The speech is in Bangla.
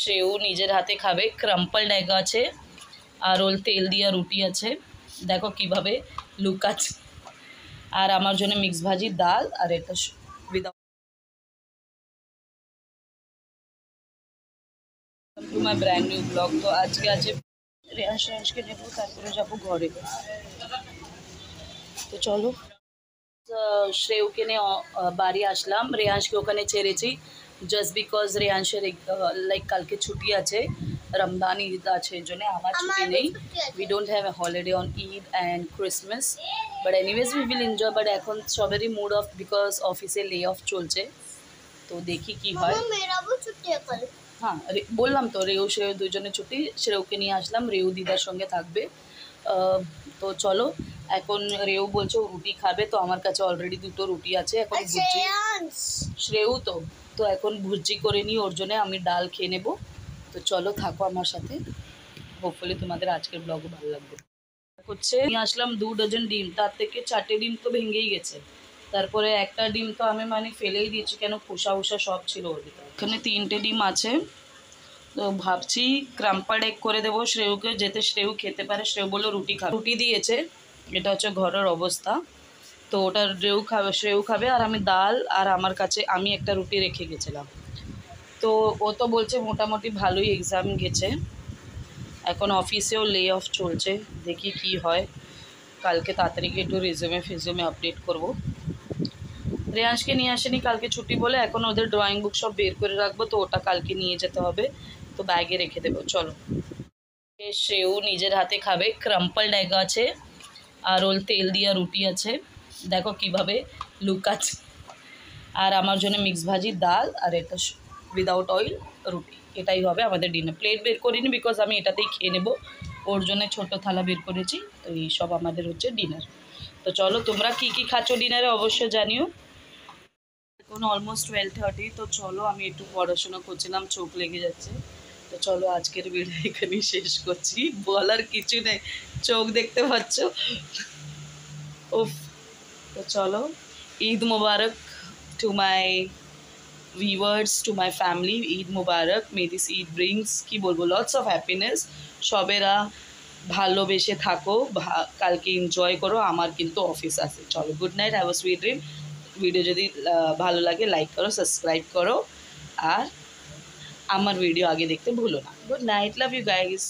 সেও নিজের হাতে খাবে। ক্রাম্পলড এগ আছে আর ওল তেল দিয়া রুটি আছে, দেখো কিভাবে লুকাচ্ছে। আর আমার জন্য মিক্স ভাজি, ডাল আর এটা without to my brand new blog. তো আজকে আছে রেয়াজকে নেবো, তারপরে যাবো ঘরে। তো চলো, শ্রেয়কে নিয়ে বাড়ি আসলাম। রেয়াজকে ওখানে ছেড়েছি জাস্ট বিকজ রেয়াংশের লাইক কালকে ছুটি আছে, রমদান ঈদ আছে, এই জন্য আমার ছুটি নেই। We don't have a holiday on Eid and Christmas, but anyways we will enjoy. But এখন সবেরই মুড অফ, বিকজ অফিসে লে অফ চলছে। তো দেখি কি হয়। হ্যাঁ, বললাম তো রেউ শ্রেয় দুজনে ছুটি। শ্রেয়কে নিয়ে আসলাম, রেউ দিদার সঙ্গে থাকবে। তো চলো, এখন রেউ বলছে ও রুটি খাবে, তো আমার কাছে অলরেডি দুটো রুটি আছে। এখন ভুজি শ্রেয়ু তো তো এখন ভুজি করে নিই, ওর জন্য আমি ডাল খেয়ে নেবো। তো চলো, থাকো আমার সাথে। হোপফুলি তোমাদের আজকের ব্লগও ভালো লাগবে। হচ্ছে নিয়ে আসলাম 2 ডজন ডিম, তার থেকে 4টে ডিম তো ভেঙেই গেছে। তারপরে একটা ডিম তো আমি ফেলেই দিয়েছি, কেন খোসা উষা সব ছিল ওর ভিতরে। এখানে 3টে ডিম আছে। তো ভাবছি ক্রাম্পার্ড এগ করে দেবো শ্রেয়ুকে, যেতে শ্রেয়ু খেতে পারে। শ্রেয়ু বললো রুটি খাবে, রুটি দিয়েছে। এটা হচ্ছে ঘরের অবস্থা। তো ওটা শ্রেয়ু খাবে, আর আমি ডাল, আর আমার কাছে আমি একটা রুটি রেখে গেছিলাম। তো ও তো বলছে মোটামুটি ভালোই এক্সাম গেছে। এখন অফিসেও লে অফ চলছে, দেখি কি হয়। কালকে তাড়াতাড়ি একটু ফিজুমে আপডেট করব। রেয়াংশকে নিয়ে আসেনি কালকে ছুটি বলে, এখন ওদের ড্রয়িং বুক সব বের করে রাখবো, তো ওটা কালকে নিয়ে যেতে হবে। তো ব্যাগে রেখে দেবো। চলো, সেও নিজের হাতে খাবে। ক্রাম্পলড এগ আছে আর ওল তেল দিয়া রুটি আছে, দেখো কিভাবে লুকাচ্ছে। আর আমার জন্য মিক্স ভাজি, ডাল আর এটা উইদাউট অয়েল রুটি। এটাই হবে আমাদের ডিনার। প্লেট বের করিনি বিকজ আমি এটাতেই খেয়ে নেবো। ওর জন্য ছোটো থালা বের করেছি। তো এই সব আমাদের হচ্ছে ডিনার। তো চলো, তোমরা কি কি খাচ্ছ ডিনারে অবশ্যই জানিও। এখন অলমোস্ট 12:30। তো চলো, আমি একটু পড়াশোনা করছিলাম, চোখ লেগে যাচ্ছে। তো চলো, আজকের ভিডিও এখানেই শেষ করছি। বলার কিছু নেই, চোখ দেখতে পাচ্ছ। উফ। তো চলো, Eid Mubarak to my viewers, to my family, Eid Mubarak. May this Eid brings কি বলবো, lots of happiness. সবেরা ভালোবেসে থাকো, কালকে এনজয় করো। আমার কিন্তু অফিস আছে। চলো, good night, have a sweet dream. Video যদি ভালো লাগে লাইক করো, সাবস্ক্রাইব করো, আর আমার ভিডিও আগে দেখতে ভুলো না। Good night, love you guys.